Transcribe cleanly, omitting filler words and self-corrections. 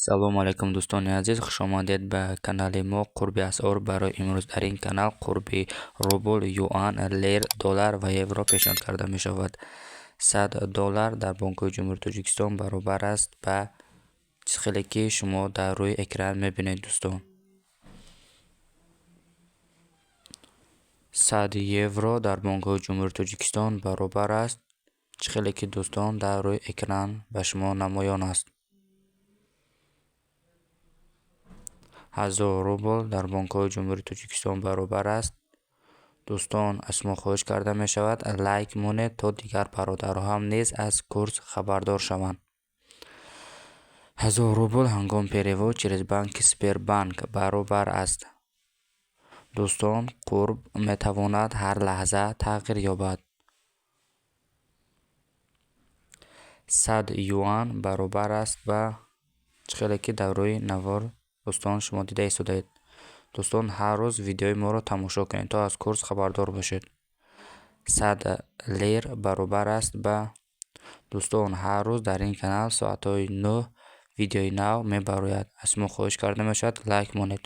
Салом алейкум дӯстони азиз, хушомадед ба канали мо. Қурби асъор барои имрӯз дар ин канал қурби рубл, юан, лир, доллар ва евро пешниҳод карда мешавад. $100 дар Бонкои Ҷумҳурии Тоҷикистон баробар аст ба чиз хеле ки шумо дар рӯи экран мебинед дӯстон. 100 евро дар Бонкои Ҷумҳурии Тоҷикистон баробар аст чиз хеле ки дӯстон дар рӯи экран ба шумо намоён аст. 1000 рубл дар Бонкои Ҷумҳурии Тоҷикистон баробар аст. Дӯстон, аз шумо хоҳиш карда мешавад лайк монед, то дигар бародарҳо ҳам низ аз курс хабардор шаванд. 1000 рубл ҳангоми перевод через банки Сбербанк баробар аст. дӯстон, қурб метавонад ҳар лаҳза тағйир ёбад. 100 юан баробар аст ба чиз хеле ки дар рӯи навор дӯстон шумо дида истодаед. дӯстон, ҳар рӯз видеои моро тамошо кунед, то аз курс хабардор бошед. 100 лир баробар аст ба дӯстон, ҳар рӯз дар ин канал соатҳои 9 видеои нав мебарояд. Аз шумо хоҳиш карда мешавад лайк монед.